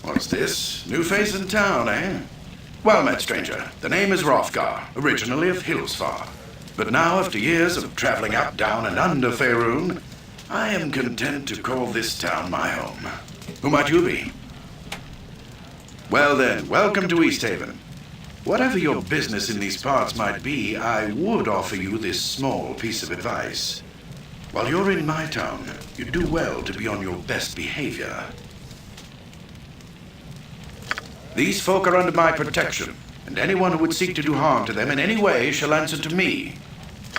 What's this? New face in town, eh? Well met, stranger. The name is Hrothgar, originally of Hillsfar. But now, after years of traveling up, down, and under Faerun, I am content to call this town my home. Who might you be? Well then, welcome to Easthaven. Whatever your business in these parts might be, I would offer you this small piece of advice. While you're in my town, you do well to be on your best behavior. These folk are under my protection, and anyone who would seek to do harm to them in any way shall answer to me.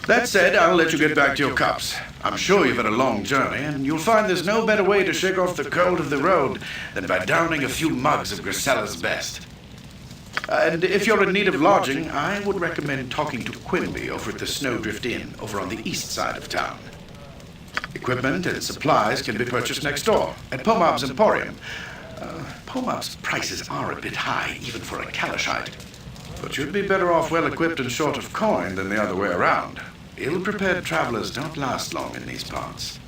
That said, I'll let you get back to your cups. I'm sure you've had a long journey, and you'll find there's no better way to shake off the cold of the road than by downing a few mugs of Grisella's best. And if you're in need of lodging, I would recommend talking to Quimby over at the Snowdrift Inn over on the east side of town. Equipment and supplies can be purchased next door at Pomab's Emporium. Pomab's prices are a bit high, even for a Kalashite. But you'd be better off well-equipped and short of coin than the other way around. Ill-prepared travelers don't last long in these parts.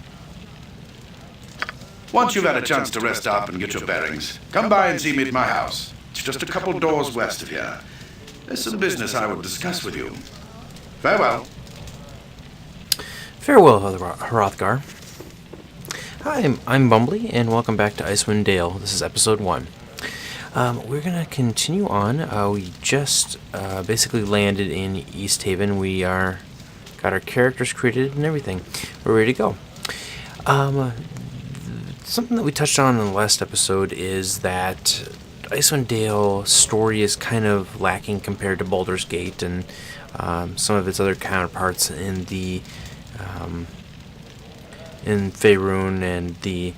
Once you've had a chance to rest up and get your bearings, come by and see me at my house. It's just a couple doors west of here. There's some business I would discuss with you. Farewell. Farewell, Hrothgar. Hi, I'm Bumbly, and welcome back to Icewind Dale. This is episode 1. We're going to continue on. We just basically landed in Easthaven. We got our characters created and everything. We're ready to go. Something that we touched on in the last episode is that Icewind Dale story is kind of lacking compared to Baldur's Gate and some of its other counterparts in the in Faerun and the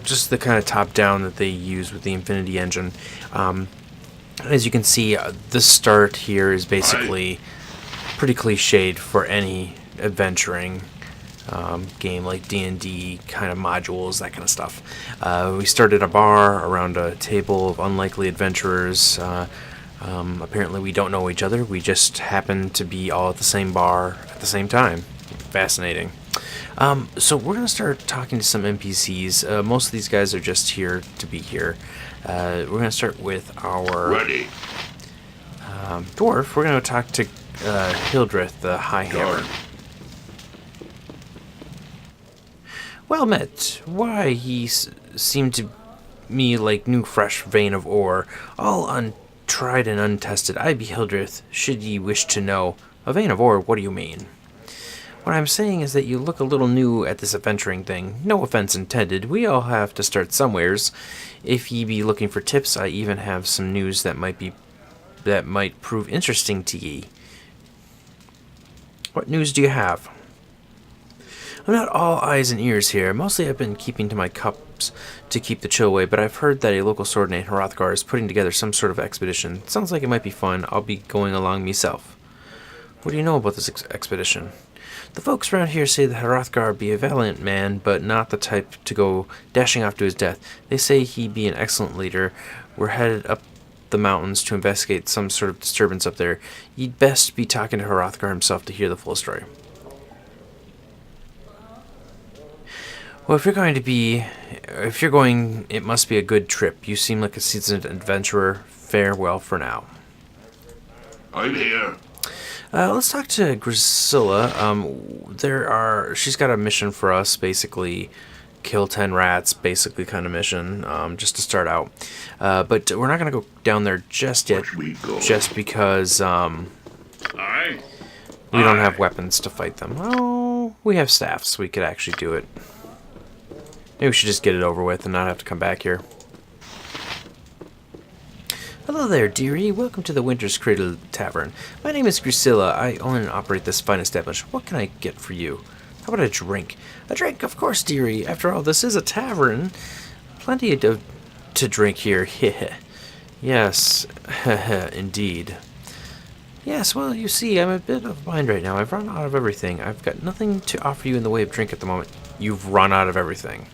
just the kind of top-down that they use with the Infinity Engine. As you can see, the start here is basically pretty cliched for any adventuring game like D&D kind of modules, that kind of stuff. We started a bar around a table of unlikely adventurers. Apparently we don't know each other. We just happen to be all at the same bar at the same time. Fascinating. So we're going to start talking to some NPCs. Most of these guys are just here to be here. We're going to start with our dwarf. We're going to talk to Hildreth, the High Hammer. Well met. Why, he seemed to me like new fresh vein of ore, all untried and untested. I be Hildreth, should ye wish to know. A vein of ore, what do you mean? What I'm saying is that you look a little new at this adventuring thing. No offense intended. We all have to start somewheres. If ye be looking for tips, I even have some news that might prove interesting to ye. What news do you have? I'm not all eyes and ears here. Mostly I've been keeping to my cups to keep the chill away, but I've heard that a local sword named Hrothgar is putting together some sort of expedition. Sounds like it might be fun. I'll be going along myself. What do you know about this expedition? The folks around here say that Hrothgar be a valiant man, but not the type to go dashing off to his death. They say he be an excellent leader. We're headed up the mountains to investigate some sort of disturbance up there. You'd best be talking to Hrothgar himself to hear the full story. Well, if you're going, it must be a good trip. You seem like a seasoned adventurer. Farewell for now. I'm here. Let's talk to Grisilla. She's got a mission for us, basically kill 10 rats, basically kind of mission, just to start out. But we're not going to go down there just yet, just because we don't have weapons to fight them. Oh, we have staffs, so we could actually do it. Maybe we should just get it over with and not have to come back here. Hello there, dearie. Welcome to the Winter's Cradle Tavern. My name is Grisilla. I own and operate this fine establishment. What can I get for you? How about a drink? A drink, of course, dearie. After all, this is a tavern. Plenty to drink here. Yes, indeed. Yes, well, you see, I'm a bit of a bind right now. I've run out of everything. I've got nothing to offer you in the way of drink at the moment. You've run out of everything.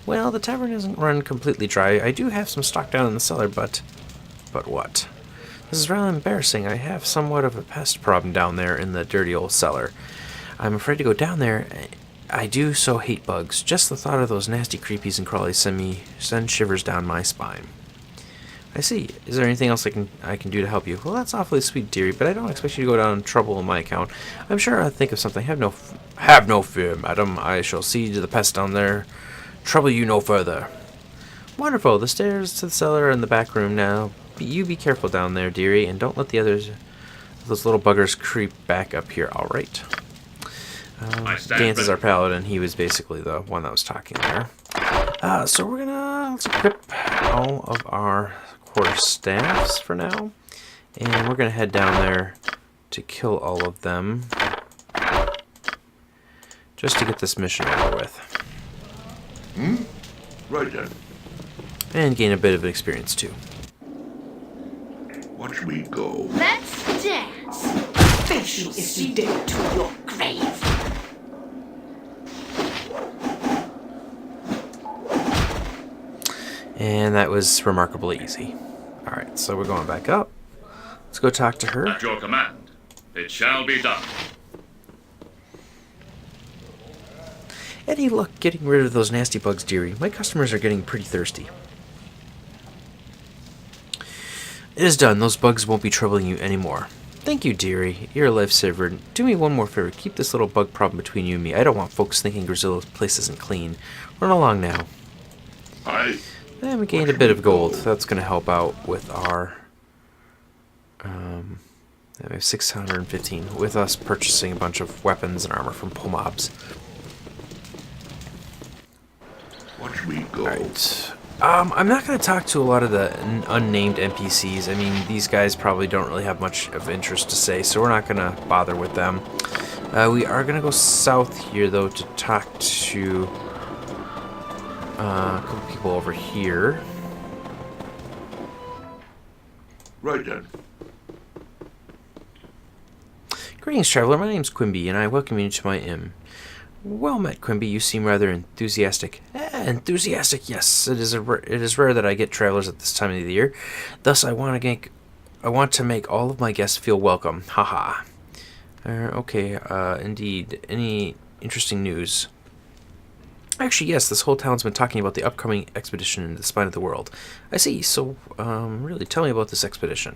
Well, the tavern isn't run completely dry. I do have some stock down in the cellar, but what? This is rather embarrassing. I have somewhat of a pest problem down there in the dirty old cellar. I'm afraid to go down there I do so hate bugs. Just the thought of those nasty creepies and crawlies send shivers down my spine. I see. Is there anything else I can do to help you? Well, that's awfully sweet, dearie, but I don't expect you to go down in trouble on my account. I'm sure I'll think of something. Have no fear, madam. I shall see to the pest down there. Trouble you no further. Wonderful. The stairs to the cellar are in the back room now. You be careful down there, dearie, and don't let those little buggers creep back up here. All right. Dance is our paladin. He was basically the one that was talking there. So let's equip all of our quarterstaffs for now, and we're gonna head down there to kill all of them, just to get this mission over with. Right then. And gain a bit of experience too. Watch me go. Let's dance. Face you if you dare to your grave. And that was remarkably easy. Alright, so we're going back up. Let's go talk to her. At your command, it shall be done. Any luck getting rid of those nasty bugs, dearie? My customers are getting pretty thirsty. It is done. Those bugs won't be troubling you anymore. Thank you, dearie. You're a lifesaver. Do me one more favor. Keep this little bug problem between you and me. I don't want folks thinking Grizilla's place isn't clean. Run along now. And we gained a bit of gold. That's going to help out with our... we have 615. With us purchasing a bunch of weapons and armor from Pomobs. Watch me go. Alright. I'm not going to talk to a lot of the unnamed NPCs. I mean, these guys probably don't really have much of interest to say, so we're not going to bother with them. We are going to go south here, though, to talk to a couple people over here. Right then. Greetings, traveler. My name's Quimby, and I welcome you to my inn. Well met, Quimby. You seem rather enthusiastic. Enthusiastic, yes. It is rare that I get travelers at this time of the year. Thus, I want to make all of my guests feel welcome. Haha. Okay. Indeed. Any interesting news? Actually, yes. This whole town's been talking about the upcoming expedition in the spine of the world. I see. So, really, tell me about this expedition.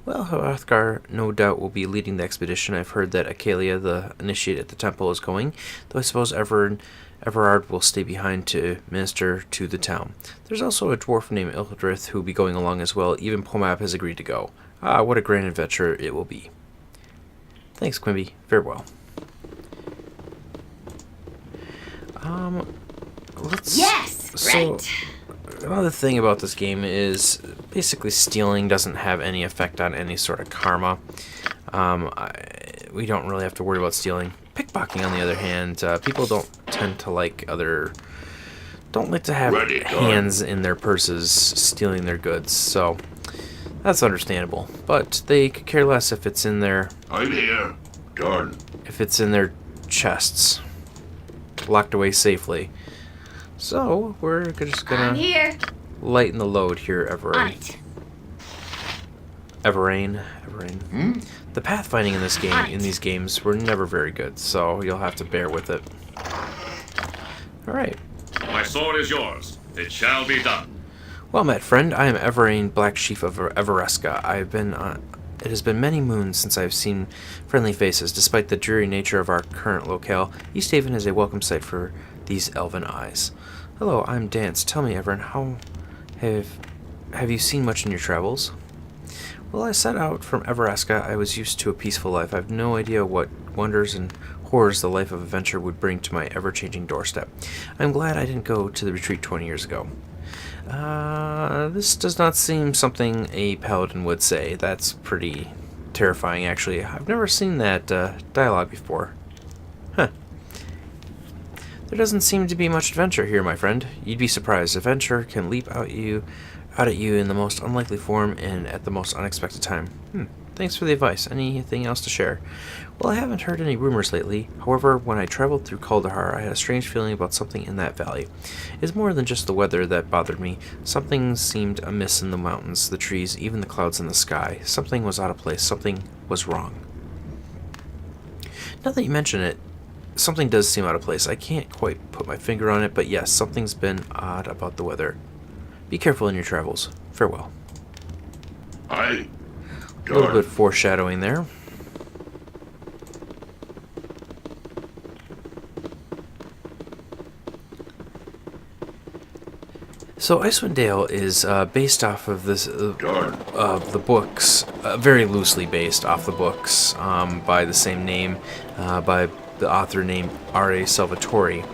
Well, Hrothgar no doubt will be leading the expedition. I've heard that Acalia, the initiate at the temple, is going, though I suppose Everard will stay behind to minister to the town. There's also a dwarf named Ildrith who will be going along as well. Even Pomab has agreed to go. Ah, what a grand adventure it will be. Thanks, Quimby. Farewell. Yes, great. Another thing about this game is basically stealing doesn't have any effect on any sort of karma. We don't really have to worry about stealing. Pickpocketing, on the other hand, people don't tend to don't like to have hands in their purses stealing their goods, so that's understandable. But they could care less if it's in their... I'm here. Done. If it's in their chests, locked away safely. So, we're just gonna... I'm here. Lighten the load here, Right. Everrain. The pathfinding in these games were never very good, so you'll have to bear with it. Alright. My sword is yours. It shall be done. Well met, friend. I am Everrain, Black Chief of Everesca. It has been many moons since I have seen friendly faces. Despite the dreary nature of our current locale, Easthaven is a welcome sight for these elven eyes. Hello, I'm Dance. Tell me, Everin, how have you seen much in your travels? Well, I set out from Everesca. I was used to a peaceful life. I have no idea what wonders and horrors the life of adventure would bring to my ever-changing doorstep. I'm glad I didn't go to the retreat 20 years ago. This does not seem something a paladin would say. That's pretty terrifying, actually. I've never seen that dialogue before. Huh. There doesn't seem to be much adventure here, my friend. You'd be surprised. Adventure can leap out at you in the most unlikely form and at the most unexpected time. Thanks for the advice. Anything else to share? Well, I haven't heard any rumors lately. However, when I traveled through Kaldahar, I had a strange feeling about something in that valley. It's more than just the weather that bothered me. Something seemed amiss in the mountains, the trees, even the clouds in the sky. Something was out of place. Something was wrong. Now that you mention it, something does seem out of place. I can't quite put my finger on it, but yes, something's been odd about the weather. Be careful in your travels. Farewell. Aye. A little bit of foreshadowing there. So Icewind Dale is based off of this of the books, very loosely based off the books by the same name, by the author named R.A. Salvatore.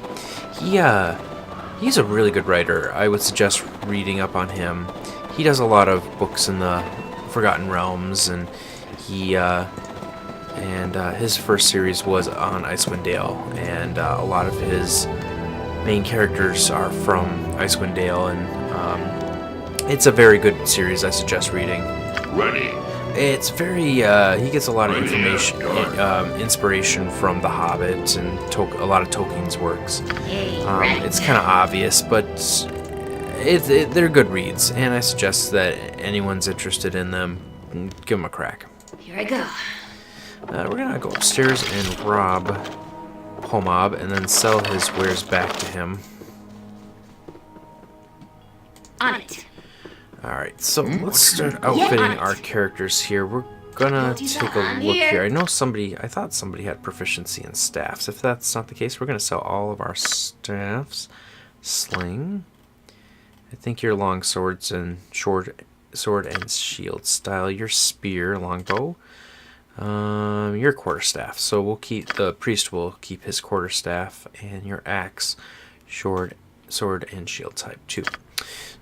He's a really good writer. I would suggest reading up on him. He does a lot of books in the Forgotten Realms, and his first series was on Icewind Dale, and a lot of his main characters are from Icewind Dale, and it's a very good series. I suggest reading. Ready. It's very he gets a lot of information, inspiration from The Hobbit and a lot of Tolkien's works. It's kind of obvious, but they're good reads, and I suggest that anyone's interested in them, give them a crack. Here I go. We're gonna go upstairs and rob Pomob and then sell his wares back to him. On it. Alright, so let's start outfitting our characters here. We're gonna take a look here. I thought somebody had proficiency in staffs. If that's not the case, we're gonna sell all of our staffs. Sling. I think your long swords and sword and shield style. Your spear, longbow. Your quarterstaff. So we'll keep the priest will keep his quarterstaff, and your axe, sword and shield type too.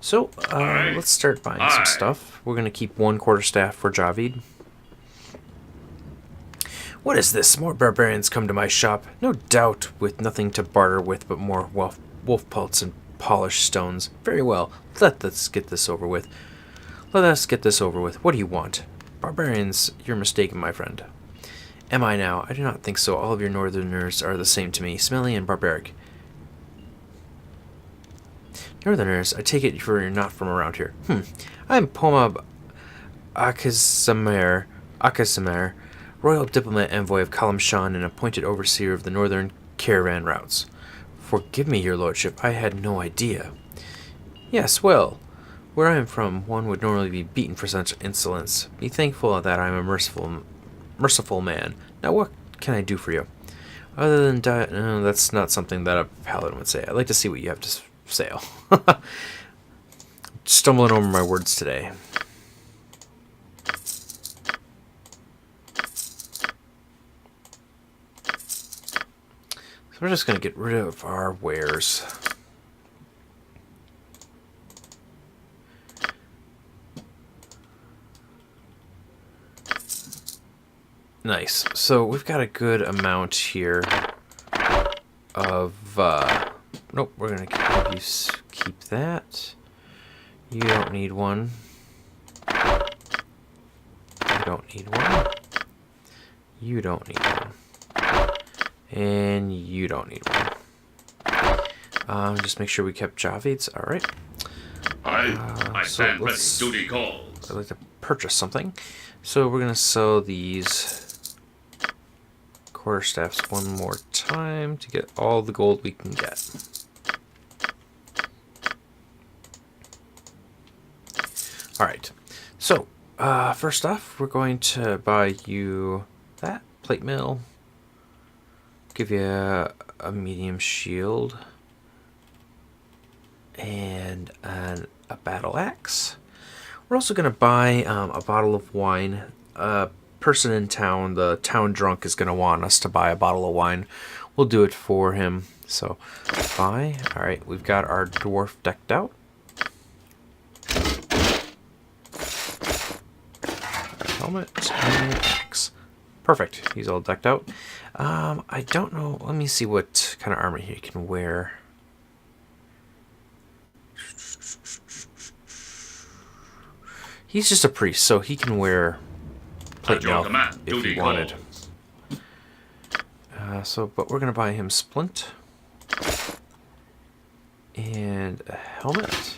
So let's start buying some stuff. We're gonna keep one quarterstaff for Javid. What is this? More barbarians come to my shop, no doubt with nothing to barter with but more wolf pelts and polished stones. Very well, let us get this over with. What do you want? Barbarians, you're mistaken, my friend. Am I now? I do not think so. All of your northerners are the same to me, smelly and barbaric. Northerners, I take it you're not from around here. I'm Pomob Akasamer, royal diplomat envoy of Kalimshan and appointed overseer of the northern caravan routes. Forgive me, your lordship, I had no idea. Yes, well, where I am from, one would normally be beaten for such insolence. Be thankful that I am a merciful man. Now what can I do for you? Other than die, no, that's not something that a paladin would say. I'd like to see what you have to say. Stumbling over my words today. So we're just going to get rid of our wares. Nice. So we've got a good amount here of... nope, we're going to have you keep that. You don't need one. You don't need one. You don't need one. And you don't need one. Just make sure we kept Javid's. Alright. I stand ready. Duty calls. I'd like to purchase something. So we're going to sell these quarterstaffs one more time to get all the gold we can get. Alright. So, first off, we're going to buy you that plate mill. Give you a medium shield and a battle axe. We're also going to buy a bottle of wine. A person in town, the town drunk, is going to want us to buy a bottle of wine. We'll do it for him. So, buy. Alright, we've got our dwarf decked out. Helmet and axe. Perfect. He's all decked out. I don't know. Let me see what kind of armor he can wear. He's just a priest, so he can wear plate mail if he wanted. But we're gonna buy him splint and a helmet,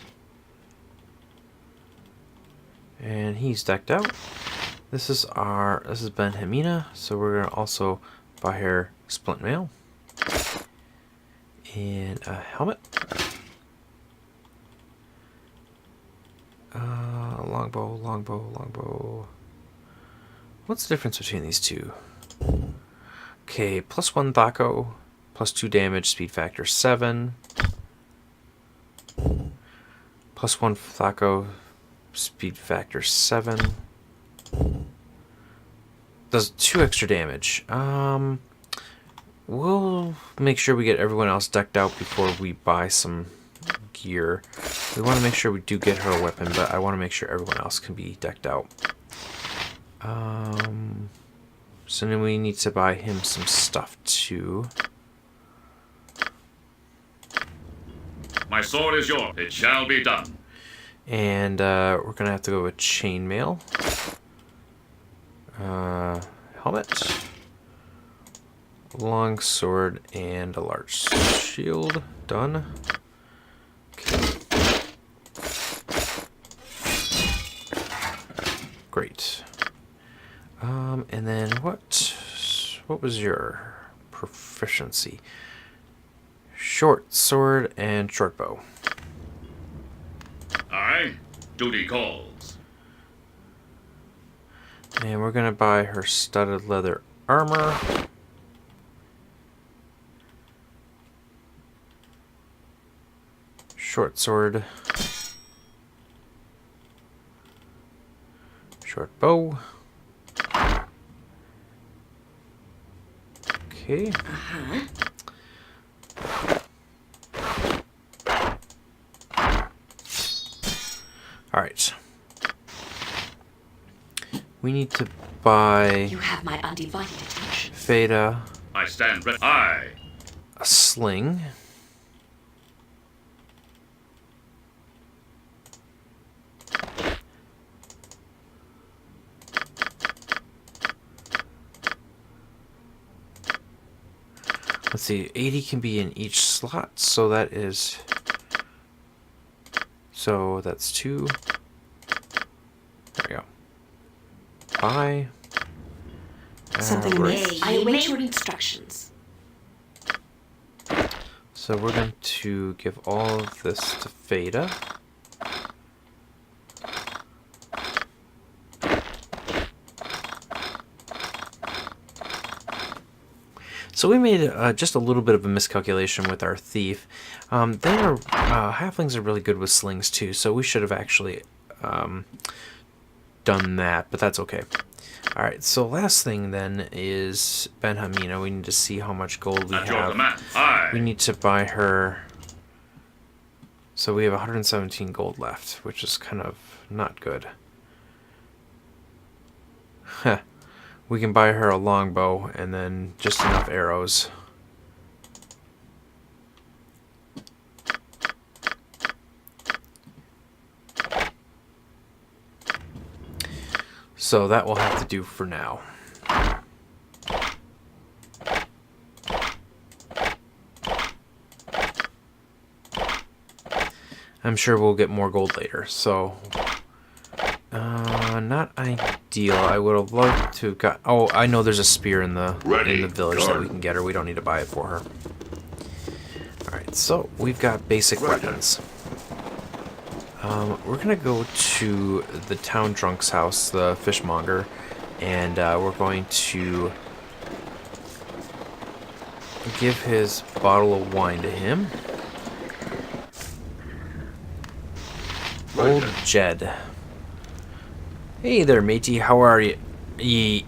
and he's decked out. This is Ben Hamina, so we're gonna also buy her splint mail. And a helmet. Longbow, longbow, longbow. What's the difference between these two? Okay, +1 Thaco, +2 damage, speed factor 7. +1 Thaco, speed factor 7. Does 2 extra damage. We'll make sure we get everyone else decked out before we buy some gear. We want to make sure we do get her a weapon, but I want to make sure everyone else can be decked out. So then we need to buy him some stuff too. My sword is yours. It shall be done. And we're gonna have to go with chainmail. Helmet. Long sword and a large shield. Done. Okay. Great. And then what was your proficiency? Short sword and short bow. Aye. Duty calls. And we're gonna buy her studded leather armor. Short sword. Short bow. Okay. Alright. We need to buy You have my undivided attention. Feda I stand ready. Aye. a sling. Let's see, 80 can be in each slot, so that is... So that's 2. There we go. Buy. Something amiss. I await your instructions. So we're going to give all of this to Feda. So we made just a little bit of a miscalculation with our thief. Halflings are really good with slings too, so we should have actually done that, but that's okay. Alright, so last thing then is Benhamina. We need to see how much gold we At your have. command. Aye. We need to buy her... So we have 117 gold left, which is kind of not good. Heh. We can buy her a longbow and then just enough arrows. So that will have to do for now. I'm sure we'll get more gold later, so... not ideal. I would have loved to have got... Oh, I know there's a spear in the village that we can get her. We don't need to buy it for her. Alright, so we've got basic weapons. We're gonna go to the town drunk's house, the fishmonger, and we're going to give his bottle of wine to him. Old Jed. Hey there, matey. How are ye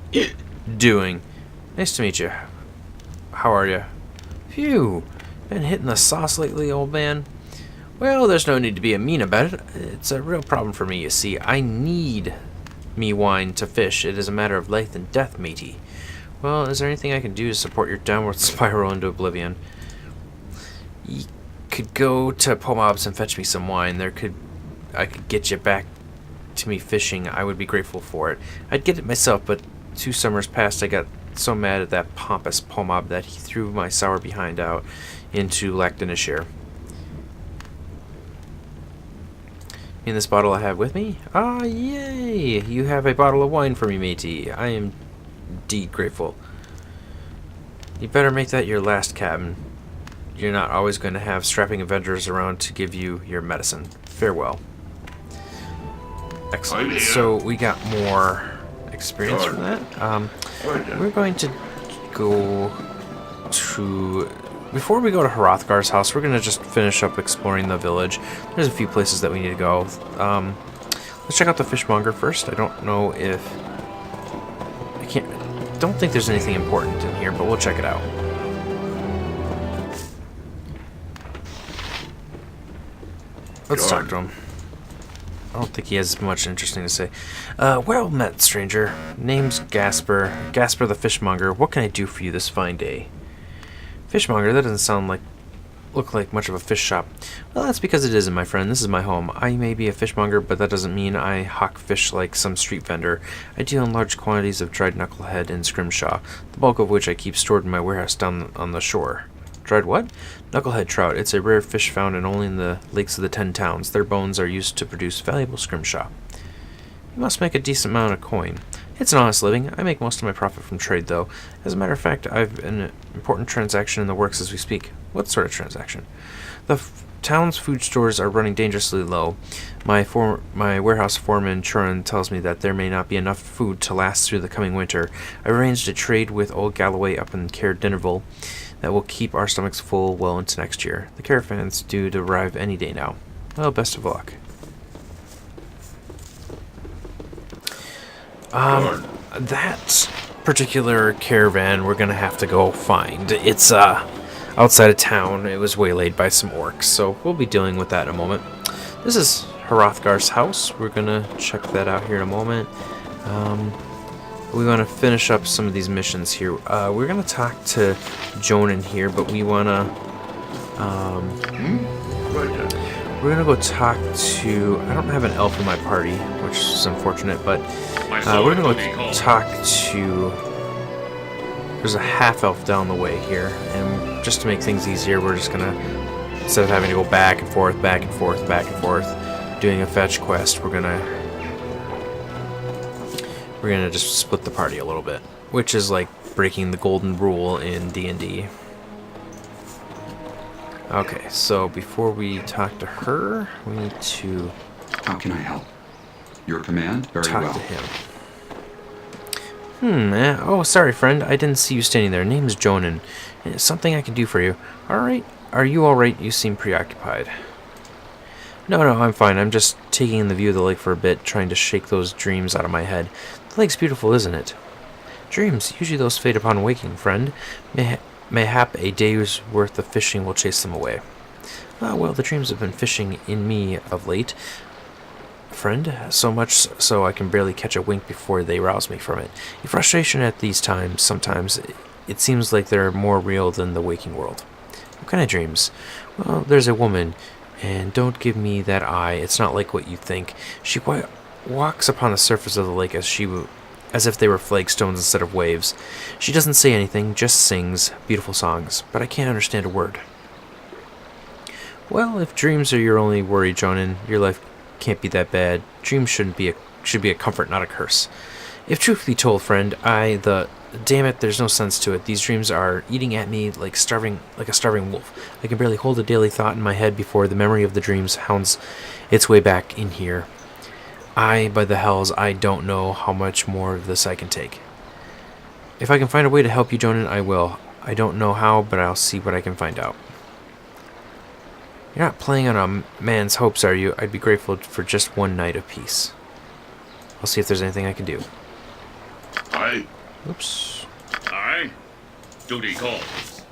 doing? Nice to meet you. How are you? Phew. Been hitting the sauce lately, old man? Well, there's no need to be mean about it. It's a real problem for me, you see. I need me wine to fish. It is a matter of life and death, matey. Well, is there anything I can do to support your downward spiral into oblivion? You could go to Pomob's and fetch me some wine. I could get you back to me fishing. I would be grateful for it. I'd get it myself, but 2 summers past I got so mad at that pompous Pomob that he threw my sour behind out into Lactonishire. In this bottle I have with me? Ah, yay! You have a bottle of wine for me, matey. I am indeed grateful. You better make that your last, Captain. you're not always going to have strapping Avengers around to give you your medicine. Farewell. Excellent. So we got more experience from that. We're going to go to... Before we go to Hrothgar's house, we're going to just finish up exploring the village. There's a few places that we need to go. Let's check out the fishmonger first. I don't know if... don't think there's anything important in here, but we'll check it out. Let's talk to him. I don't think he has much interesting to say. Well met, stranger. Name's Gasper. Gasper the fishmonger. What can I do for you this fine day? Fishmonger? That doesn't look like much of a fish shop. Well, that's because it isn't, my friend. This is my home. I may be a fishmonger, but that doesn't mean I hawk fish like some street vendor. I deal in large quantities of dried knucklehead and scrimshaw, the bulk of which I keep stored in my warehouse down on the shore. Dried what? Knucklehead trout. It's a rare fish found only in the lakes of the 10 towns. Their bones are used to produce valuable scrimshaw. You must make a decent amount of coin. It's an honest living. I make most of my profit from trade, though. As a matter of fact, I've an important transaction in the works as we speak. What sort of transaction? The town's food stores are running dangerously low. My warehouse foreman, Churin, tells me that there may not be enough food to last through the coming winter. I arranged a trade with old Galloway up in Cair Dinerval that will keep our stomachs full well into next year. The caravan's due to arrive any day now. Well, best of luck. That particular caravan we're gonna have to go find. It's outside of town. It was waylaid by some orcs, so we'll be dealing with that in a moment. This is Hrothgar's house. We're gonna check that out here in a moment. We want to finish up some of these missions here. We're gonna talk to Jonan here, but we wanna we're gonna go talk to... I don't have an elf in my party, which is unfortunate, but we're gonna go talk to... There's a half-elf down the way here, and just to make things easier, we're just gonna, instead of having to go back and forth, back and forth, back and forth, doing a fetch quest, we're gonna just split the party a little bit, which is like breaking the golden rule in D&D. Okay, so before we talk to her, we need to... How can I help? Your command? Very talk well. to him. Oh, sorry, friend. I didn't see you standing there. Name's Jonan. Something I can do for you. Alright. Are you alright? You seem preoccupied. No, I'm fine. I'm just taking in the view of the lake for a bit, trying to shake those dreams out of my head. The lake's beautiful, isn't it? Dreams. Usually those fade upon waking, friend. Mayhap a day's worth of fishing will chase them away. Well, the dreams have been fishing in me of late, friend, so much so I can barely catch a wink before they rouse me from it. A frustration at these times, sometimes it seems like they're more real than the waking world. What kind of dreams? Well, there's a woman, and don't give me that eye, it's not like what you think. She walks upon the surface of the lake as if they were flagstones instead of waves. She doesn't say anything, just sings beautiful songs, but I can't understand a word. Well, if dreams are your only worry, Jonan, your life can't be that bad. Dreams should be a comfort, not a curse. If truth be told, friend, damn it, there's no sense to it. These dreams are eating at me like a starving wolf. I can barely hold a daily thought in my head before the memory of the dreams hounds its way back in here. By the hells, I don't know how much more of this I can take. If I can find a way to help you, Jonan, I will. I don't know how, but I'll see what I can find out. You're not playing on a man's hopes, are you? I'd be grateful for just one night of peace. I'll see if there's anything I can do. Aye. Oops. Aye. Duty calls.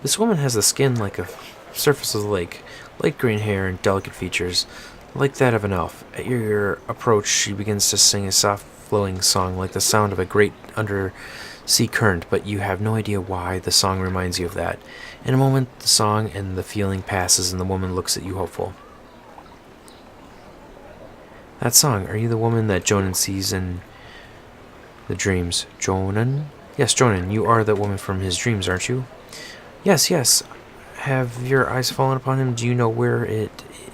This woman has the skin like a surface of the lake, light green hair and delicate features, like that of an elf. At your approach, she begins to sing a soft, flowing song like the sound of a great undersea current, but you have no idea why the song reminds you of that. In a moment, the song and the feeling passes, and the woman looks at you hopeful. That song, are you the woman that Jonan sees in the dreams? Jonan? Yes, Jonan, you are that woman from his dreams, aren't you? Yes. Have your eyes fallen upon him? Do you know where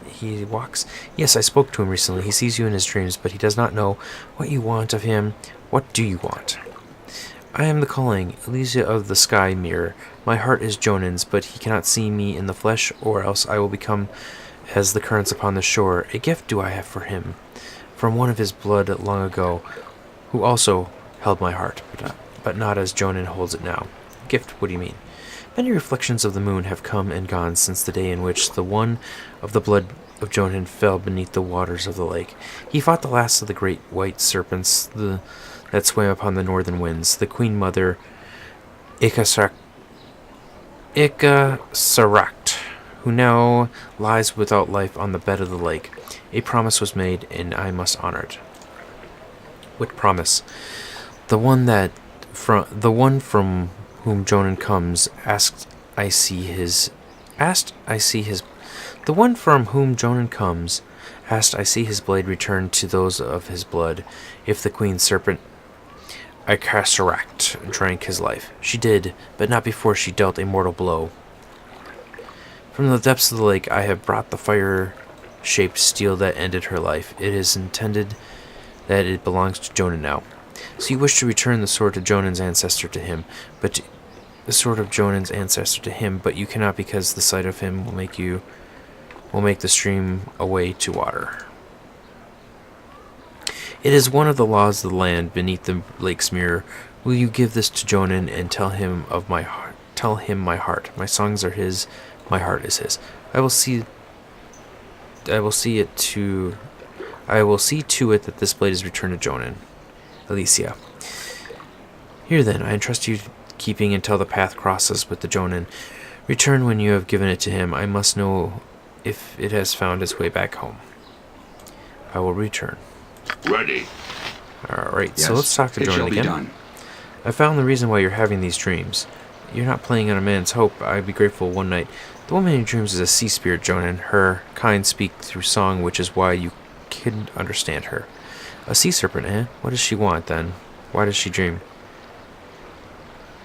he walks? Yes, I spoke to him recently. He sees you in his dreams, but he does not know what you want of him. What do you want? I am the calling, Elysia of the Sky Mirror. My heart is Jonan's, but he cannot see me in the flesh, or else I will become as the currents upon the shore. A gift do I have for him, from one of his blood long ago, who also held my heart, but not as Jonan holds it now. Gift, what do you mean? Many reflections of the moon have come and gone since the day in which the one of the blood of Jonan fell beneath the waters of the lake. He fought the last of the great white serpents that swam upon the northern winds, the queen mother Ikasarakt, who now lies without life on the bed of the lake. A promise was made, and I must honor it. What promise? The one from whom Jonan comes, the one from whom Jonan comes, asked I see his blade return to those of his blood, if the queen serpent Ikasarakt drank his life. She did, but not before she dealt a mortal blow. From the depths of the lake I have brought the fire-shaped steel that ended her life. It is intended that it belongs to Jonan now. So you wish to return the sword of Jonan's ancestor to him, but you cannot, because the sight of him will make the stream a way to water. It is one of the laws of the land beneath the lake's mirror. Will you give this to Jonan and tell him my heart? My songs are his, my heart is his. I will see to it that this blade is returned to Jonan. Elysia. Here then, I entrust you keeping until the path crosses with the Jonan. Return when you have given it to him. I must know if it has found its way back home. I will return. Ready. Alright, Yes, so let's talk to it Jonan shall be again. done. I found the reason why you're having these dreams. You're not playing on a man's hope. I'd be grateful one night. The woman in dreams is a sea spirit, Jonan. Her kind speak through song, which is why you couldn't understand her. A sea serpent, eh? What does she want, then? Why does she dream?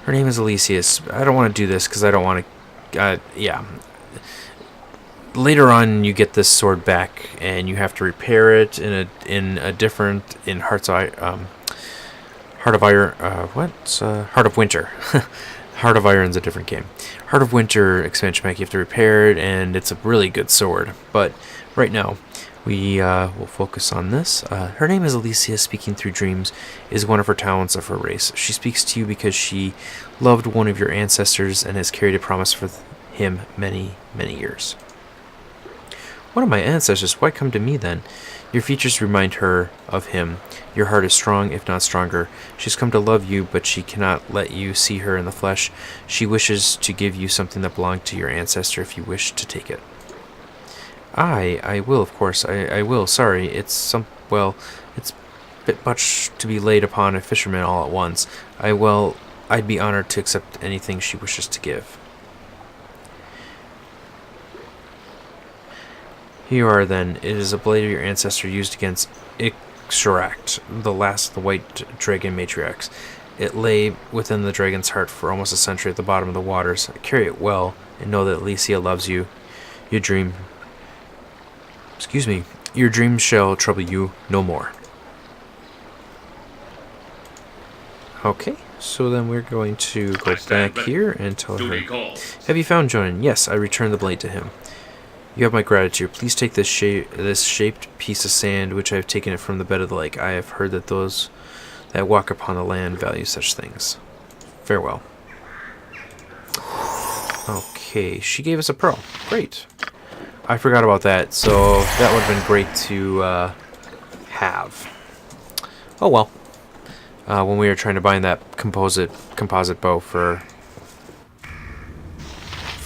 Her name is Elysius. I don't want to do this, because I don't want to... yeah. Later on, you get this sword back, and you have to repair it in Heart of Winter. Heart of Iron's a different game. Heart of Winter expansion pack, you have to repair it, and it's a really good sword. But right now, we will focus on this. Her name is Elysia, speaking through dreams, is one of her talents of her race. She speaks to you because she loved one of your ancestors and has carried a promise for him many, many years. One of my ancestors? Why come to me then? Your features remind her of him. Your heart is strong, if not stronger. She's come to love you, but she cannot let you see her in the flesh. She wishes to give you something that belonged to your ancestor if you wish to take it. I will, of course. I will. Sorry, it's a bit much to be laid upon a fisherman all at once. I'd be honored to accept anything she wishes to give. Here you are, then. It is a blade of your ancestor used against Ikasarakt, the last of the white dragon matriarchs. It lay within the dragon's heart for almost a century at the bottom of the waters. Carry it well, and know that Elysia loves you. Your dreams shall trouble you no more. Okay, so then we're going to go back here and tell her. Have you found Jonan? Yes, I returned the blade to him. You have my gratitude. Please take this shaped piece of sand, which I have taken it from the bed of the lake. I have heard that those that walk upon the land value such things. Farewell. Okay, she gave us a pearl. Great. I forgot about that, so that would have been great to have. Oh well. When we were trying to bind that composite bow for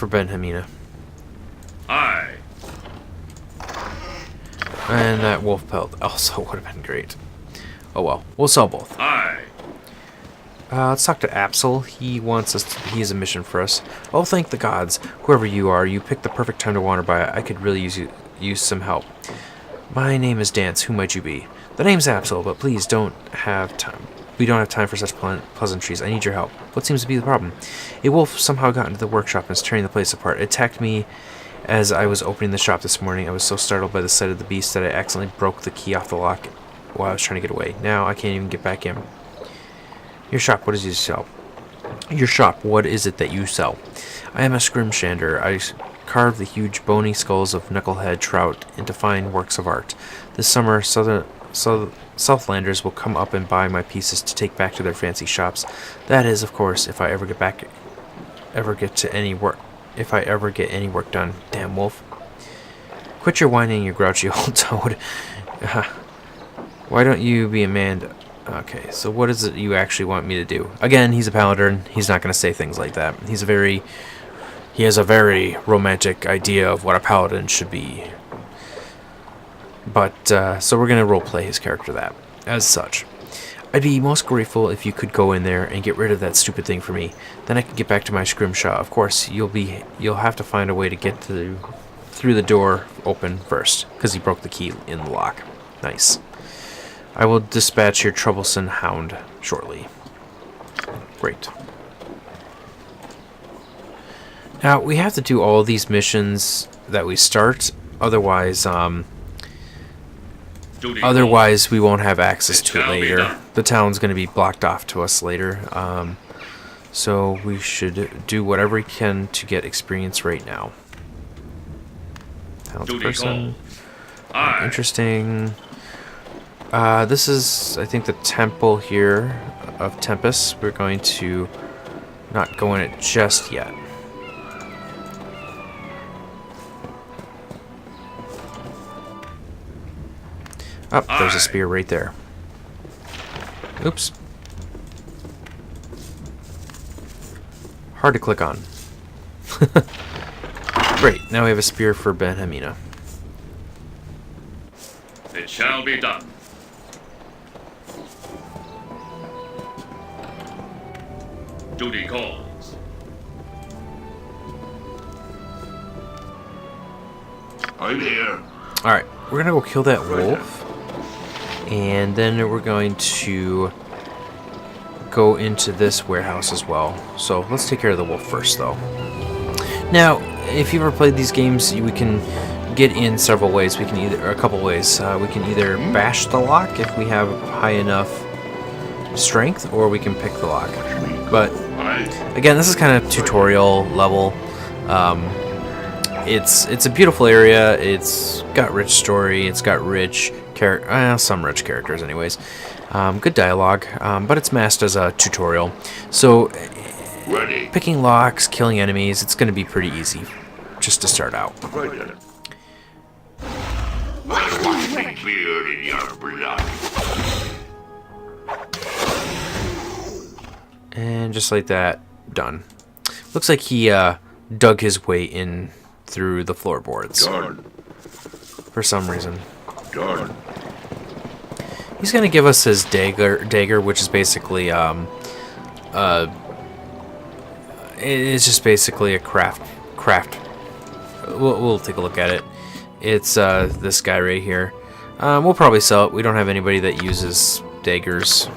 Benhamina. Aye. And that wolf pelt also would have been great. Oh well, we'll sell both. Aye. Let's talk to Apsel. He has a mission for us. Oh, thank the gods. Whoever you are, you picked the perfect time to wander by. I could really use some help. My name is Dance. Who might you be? The name's Apsel, but please don't have time. We don't have time for such pleasantries. I need your help. What seems to be the problem? A wolf somehow got into the workshop and is tearing the place apart. It attacked me as I was opening the shop this morning. I was so startled by the sight of the beast that I accidentally broke the key off the lock while I was trying to get away. Now I can't even get back in. Your shop, what does you sell? Your shop, what is it that you sell? I am a scrimshander. I carve the huge bony skulls of knucklehead trout into fine works of art. This summer, Southlanders will come up and buy my pieces to take back to their fancy shops. That is, of course, if I ever get any work done. Damn wolf. Quit your whining, you grouchy old toad. Why don't you be a man? Okay, so what is it you actually want me to do? Again, he's a paladin. He's not going to say things like that. He has a very romantic idea of what a paladin should be. But, so we're going to roleplay his character that, as such. I'd be most grateful if you could go in there and get rid of that stupid thing for me. Then I can get back to my scrimshaw. Of course, you'll have to find a way to get through the door open first, because he broke the key in the lock. Nice. I will dispatch your troublesome hound shortly. Great. Now, we have to do all these missions that we start, otherwise we won't have access to it later. The town's going to be blocked off to us later, so we should do whatever we can to get experience right now. Townsperson. Interesting. This is, I think, the temple here of Tempest. We're going to not go in it just yet. Oh, there's a spear right there. Oops. Hard to click on. Great, now we have a spear for Benhamina. It shall be done. Duty calls. I'm here. Alright, we're gonna go kill that wolf. And then we're going to go into this warehouse as well. So let's take care of the wolf first, though. Now, if you've ever played these games, we can get in several ways. We can a couple ways. We can either bash the lock if we have high enough strength, or we can pick the lock. But again, this is kind of tutorial level. It's a beautiful area. It's got rich story. It's got rich some rich characters, anyways. Good dialogue, but it's masked as a tutorial. So, picking locks, killing enemies, it's going to be pretty easy, just to start out. And just like that, done. Looks like he dug his way in through the floorboards. For some reason. He's gonna give us his dagger, which is basically it's just basically a craft. We'll take a look at it. It's this guy right here. We'll probably sell it. We don't have anybody that uses daggers.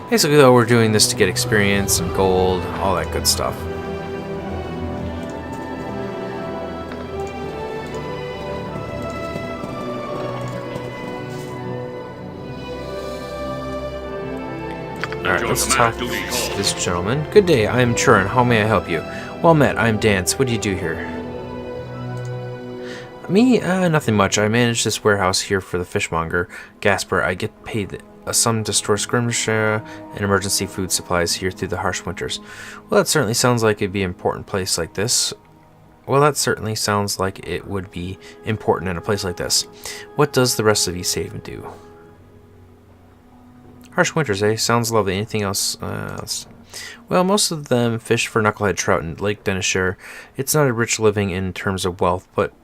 Basically, though, we're doing this to get experience and gold, all that good stuff. Alright, let's talk to this gentleman. Good day, I am Churin. How may I help you? Well met, I am Dance. What do you do here? Me? Nothing much. I manage this warehouse here for the fishmonger, Gasper. I get paid a sum to store skirmisher and emergency food supplies here through the harsh winters. Well, that certainly sounds like it'd be an important place like this. What does the rest of Easthaven do? Harsh winters, eh? Sounds lovely. Anything else? Well, most of them fish for knucklehead trout in Lake Denishire. It's not a rich living in terms of wealth, but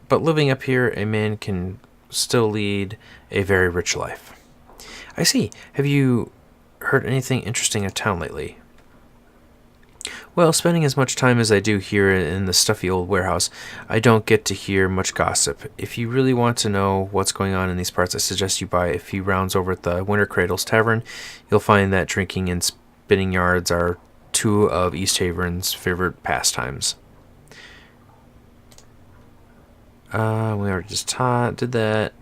living up here, a man can still lead a very rich life. I see. Have you heard anything interesting in town lately? Well, spending as much time as I do here in the stuffy old warehouse, I don't get to hear much gossip. If you really want to know what's going on in these parts, I suggest you buy a few rounds over at the Winter Cradles Tavern. You'll find that drinking and spinning yards are two of Easthaven's favorite pastimes. We already just did that.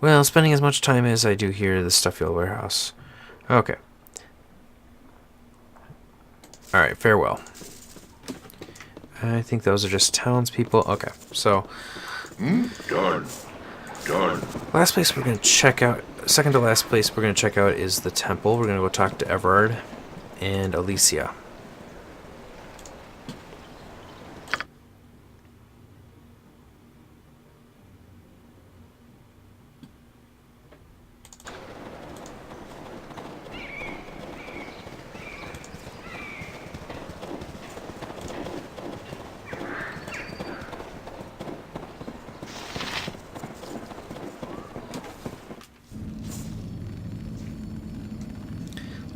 Well, spending as much time as I do here at the Stuffield warehouse. Okay. Alright, farewell. I think those are just townspeople. Okay, so... Done. Last place we're going to check out... Second to last place we're going to check out is the temple. We're going to go talk to Everard and Alicia.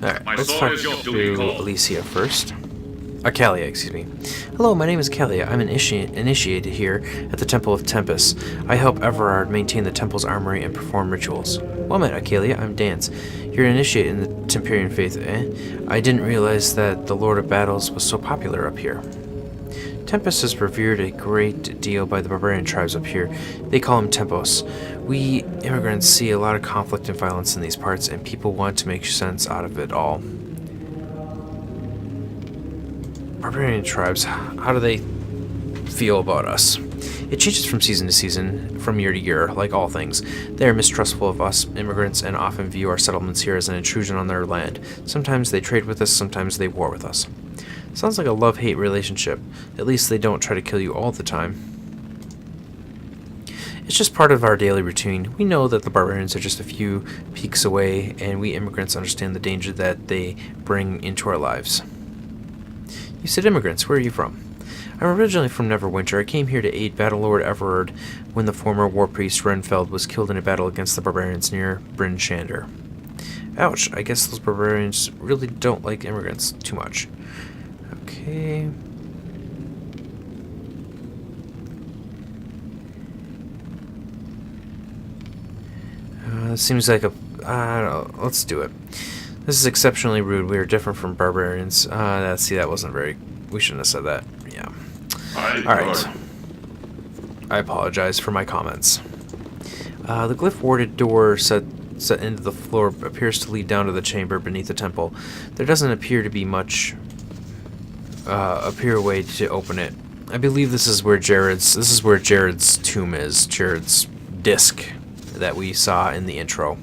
Alright, My let's sword talk is yours, do we to call? Alicia first. Kalia, excuse me. Hello, my name is Kalia. I'm initiated here at the Temple of Tempest. I help Everard maintain the temple's armory and perform rituals. Well met, Kalia. I'm Dance. You're initiated in the Temperian faith, eh? I didn't realize that the Lord of Battles was so popular up here. Tempest is revered a great deal by the barbarian tribes up here. They call him Tempos. We immigrants see a lot of conflict and violence in these parts, and people want to make sense out of it all. Barbarian tribes, how do they feel about us? It changes from season to season, from year to year, like all things. They are mistrustful of us immigrants and often view our settlements here as an intrusion on their land. Sometimes they trade with us, sometimes they war with us. Sounds like a love-hate relationship. At least they don't try to kill you all the time. It's just part of our daily routine. We know that the barbarians are just a few peaks away, and we immigrants understand the danger that they bring into our lives. You said immigrants. Where are you from? I'm originally from Neverwinter. I came here to aid Battlelord Everard when the former war priest Renfeld was killed in a battle against the barbarians near Bryn Shander. Ouch, I guess those barbarians really don't like immigrants too much. Okay. Seems like a... I don't know. Let's do it. This is exceptionally rude. We are different from barbarians. See, that wasn't very... We shouldn't have said that. Yeah. Alright. I apologize for my comments. The glyph-warded door set into the floor appears to lead down to the chamber beneath the temple. There doesn't appear to be much... appear a way to open it. I believe this is where Jared's tomb is. Jared's disc that we saw in the intro.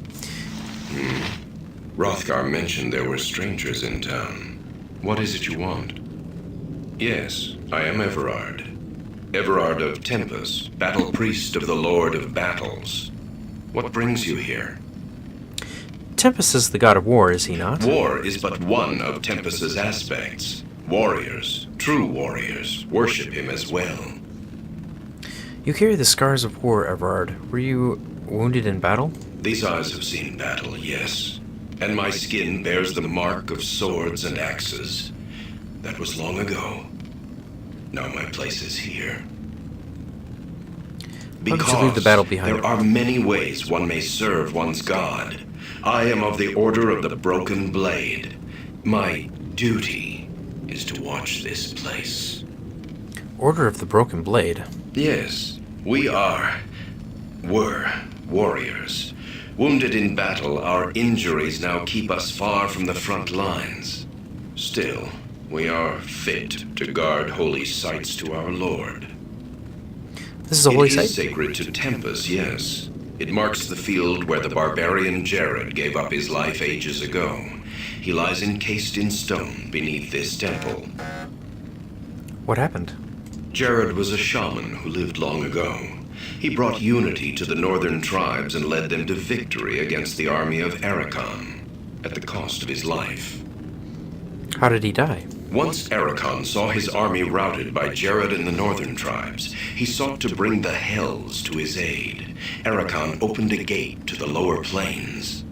Rothgar mentioned there were strangers in town. What is it you want? Yes, I am Everard. Everard of Tempest, battle priest of the Lord of Battles. What brings you here? Tempest is the god of war, is he not? War is but one of Tempest's aspects. Warriors, true warriors, worship him as well. You carry the scars of war, Everard. Were you wounded in battle? These eyes have seen battle, yes. And my skin bears the mark of swords and axes. That was long ago. Now my place is here. How did you leave the battle behind? There are many ways one may serve one's god. I am of the Order of the Broken Blade. My duty is to watch this place. Order of the Broken Blade? Yes, were warriors. Wounded in battle, our injuries now keep us far from the front lines. Still, we are fit to guard holy sites to our Lord. This is a holy site? It is sacred to Tempest, yes. It marks the field where the barbarian Jared gave up his life ages ago. He lies encased in stone beneath this temple. What happened? Jared was a shaman who lived long ago. He brought unity to the northern tribes and led them to victory against the army of Ericon, at the cost of his life. How did he die? Once Ericon saw his army routed by Jared and the northern tribes, he sought to bring the Hells to his aid. Ericon opened a gate to the lower plains.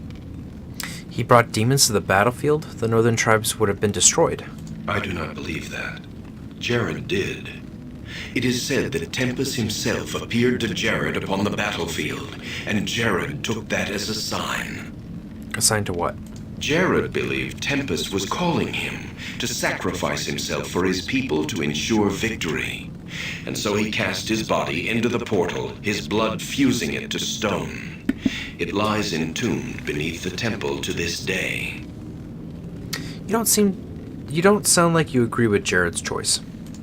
He brought demons to the battlefield? The northern tribes would have been destroyed. I do not believe that. Jared did. It is said that Tempest himself appeared to Jared upon the battlefield, and Jared took that as a sign. A sign to what? Jared believed Tempest was calling him to sacrifice himself for his people to ensure victory. And so he cast his body into the portal, his blood fusing it to stone. It lies entombed beneath the temple to this day. You don't sound like you agree with Jared's choice.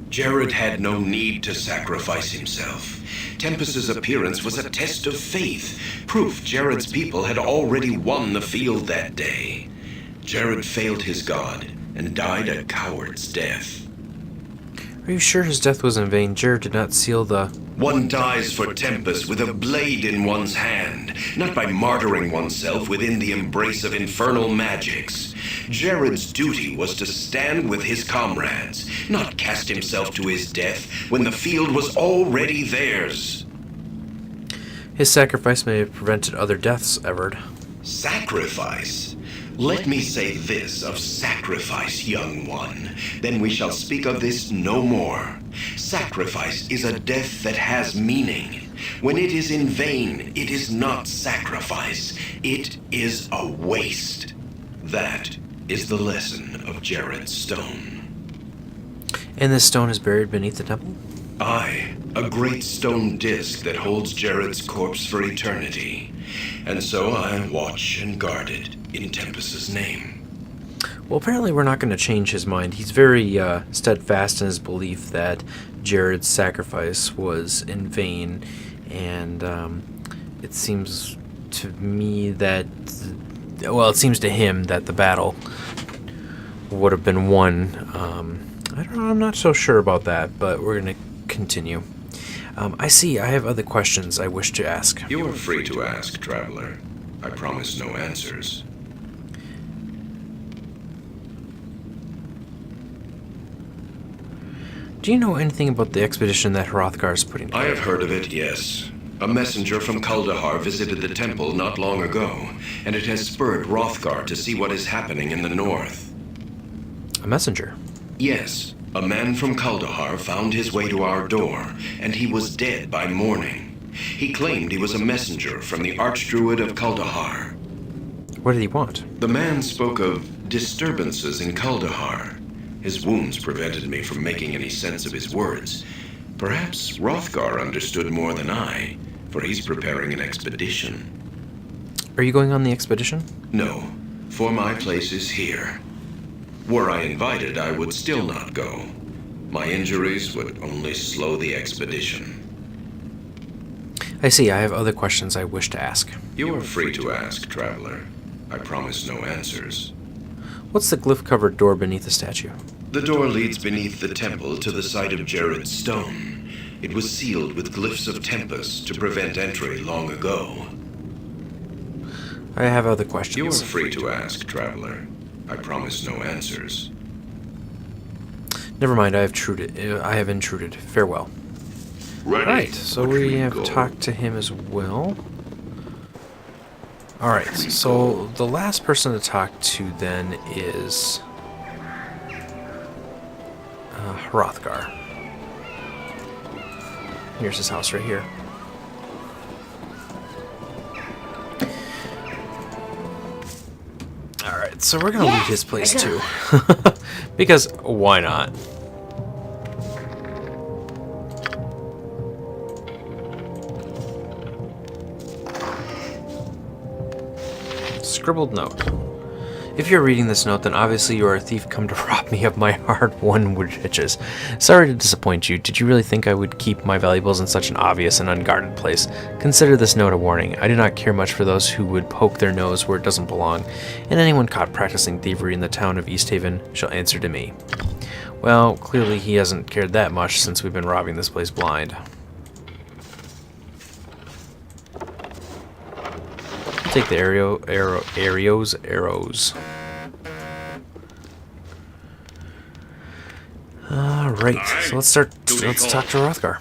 Jared had no need to sacrifice himself. Tempest's appearance was a test of faith, proof Jared's people had already won the field that day. Jared failed his god and died a coward's death. Are you sure his death was in vain? Jared did not seal the... One dies for Tempest with a blade in one's hand, not by martyring oneself within the embrace of infernal magics. Jared's duty was to stand with his comrades, not cast himself to his death when the field was already theirs. His sacrifice may have prevented other deaths, Everard. Sacrifice? Let me say this of sacrifice, young one. Then we shall speak of this no more. Sacrifice is a death that has meaning. When it is in vain, it is not sacrifice. It is a waste. That is the lesson of Jared's stone. And this stone is buried beneath the temple? Aye, a great stone disk that holds Jared's corpse for eternity. And so I watch and guard it in Tempest's name. Well, apparently we're not going to change his mind. He's very steadfast in his belief that Jared's sacrifice was in vain, and it seems to me that, well, it seems to him that the battle would have been won. I don't know, I'm not so sure about that, but we're going to continue. I see, I have other questions I wish to ask. You are free to ask, traveler. I promise no answers. Do you know anything about the expedition that Hrothgar is putting I together? have heard of it, yes. A messenger from Kuldahar visited the temple not long ago, and it has spurred Hrothgar to see what is happening in the north. A messenger? Yes, a man from Kuldahar found his way to our door, and he was dead by morning. He claimed he was a messenger from the Archdruid of Kuldahar. What did he want? The man spoke of disturbances in Kuldahar. His wounds prevented me from making any sense of his words. Perhaps Hrothgar understood more than I, for he's preparing an expedition. Are you going on the expedition? No, for my place is here. Were I invited, I would still not go. My injuries would only slow the expedition. I see, I have other questions I wish to ask. You are free to ask, traveler. I promise no answers. What's the glyph-covered door beneath the statue? The door leads beneath the temple to the site of Jared's stone. It was sealed with glyphs of Tempest to prevent entry long ago. I have other You are questions. free to ask, traveler. I promise no answers. Never mind, I have intruded. Farewell. Ready. Right, so we have talked to him as well. Alright, so the last person to talk to then is Hrothgar. Here's his house right here. Alright, so we're gonna leave his place too. Because why not? Scribbled note. If you're reading this note, then obviously you are a thief come to rob me of my hard-won riches. Sorry to disappoint you. Did you really think I would keep my valuables in such an obvious and unguarded place? Consider this note a warning. I do not care much for those who would poke their nose where it doesn't belong, and anyone caught practicing thievery in the town of Easthaven shall answer to me. Well, clearly he hasn't cared that much since we've been robbing this place blind. Take the arrows. Alright, so let's talk to Hrothgar.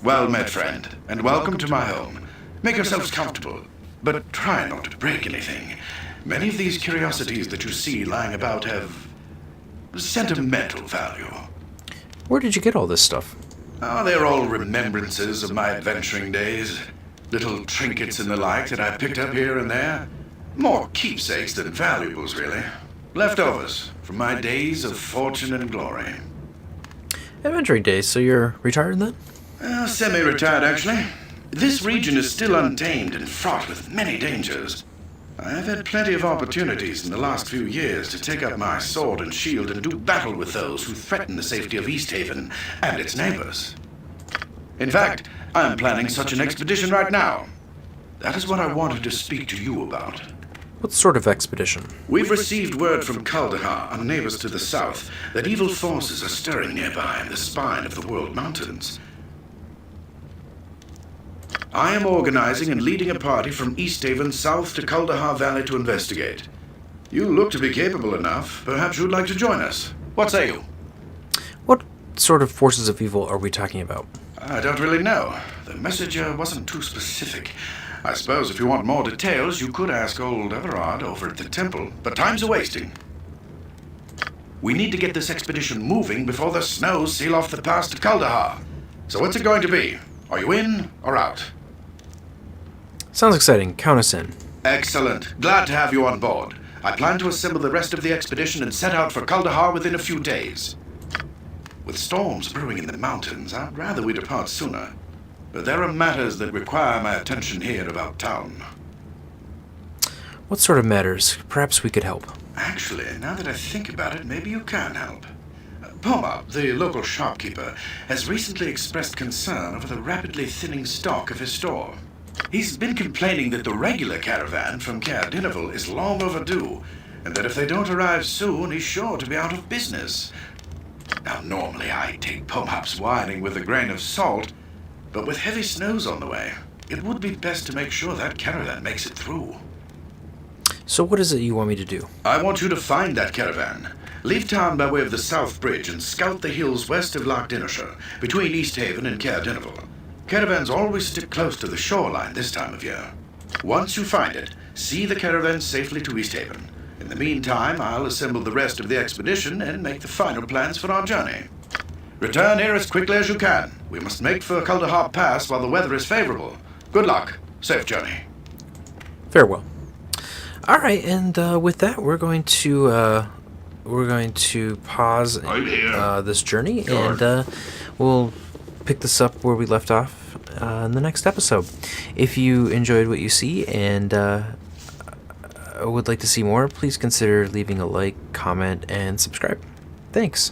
Well met, friend, and welcome to my home. Make yourselves comfortable, but try not to break anything. Many of these curiosities that you see lying about have sentimental value. Where did you get all this stuff? Oh, they're all remembrances of my adventuring days. Little trinkets and the like that I picked up here and there. More keepsakes than valuables, really. Leftovers from my days of fortune and glory. Adventuring days, so you're retired then? Semi-retired, actually. This region is still untamed and fraught with many dangers. I have had plenty of opportunities in the last few years to take up my sword and shield and do battle with those who threaten the safety of Easthaven and its neighbors. In fact, I am planning such an expedition right now. That is what I wanted to speak to you about. What sort of expedition? We've received word from Kaldahar, our neighbors to the south, that evil forces are stirring nearby in the spine of the World Mountains. I am organizing and leading a party from Easthaven south to Kaldahar Valley to investigate. You look to be capable enough. Perhaps you'd like to join us. What say you? What sort of forces of evil are we talking about? I don't really know. The messenger wasn't too specific. I suppose if you want more details, you could ask old Everard over at the temple, but time's a-wasting. We need to get this expedition moving before the snows seal off the pass to Kaldahar. So what's it going to be? Are you in or out? Sounds exciting. Count us in. Excellent. Glad to have you on board. I plan to assemble the rest of the expedition and set out for Kaldahar within a few days. With storms brewing in the mountains, I'd rather we depart sooner. But there are matters that require my attention here about town. What sort of matters? Perhaps we could help. Actually, now that I think about it, maybe you can help. Poma, the local shopkeeper, has recently expressed concern over the rapidly thinning stock of his store. He's been complaining that the regular caravan from Caer Dineval is long overdue, and that if they don't arrive soon, he's sure to be out of business. Now, normally I take Pomap's whining with a grain of salt, but with heavy snows on the way, it would be best to make sure that caravan makes it through. So what is it you want me to do? I want you to find that caravan. Leave town by way of the South Bridge and scout the hills west of Loch Dinnershire, between Easthaven and Caer Dineval. Caravans always stick close to the shoreline this time of year. Once you find it, see the caravan safely to Easthaven. In the meantime, I'll assemble the rest of the expedition and make the final plans for our journey. Return here as quickly as you can. We must make for Kaldahar Pass while the weather is favorable. Good luck. Safe journey. Farewell. All right, and with that, we're going to pause this journey, and we'll pick this up where we left off in the next episode. If you enjoyed what you see and would like to see more, please consider leaving a like, comment, and subscribe. Thanks.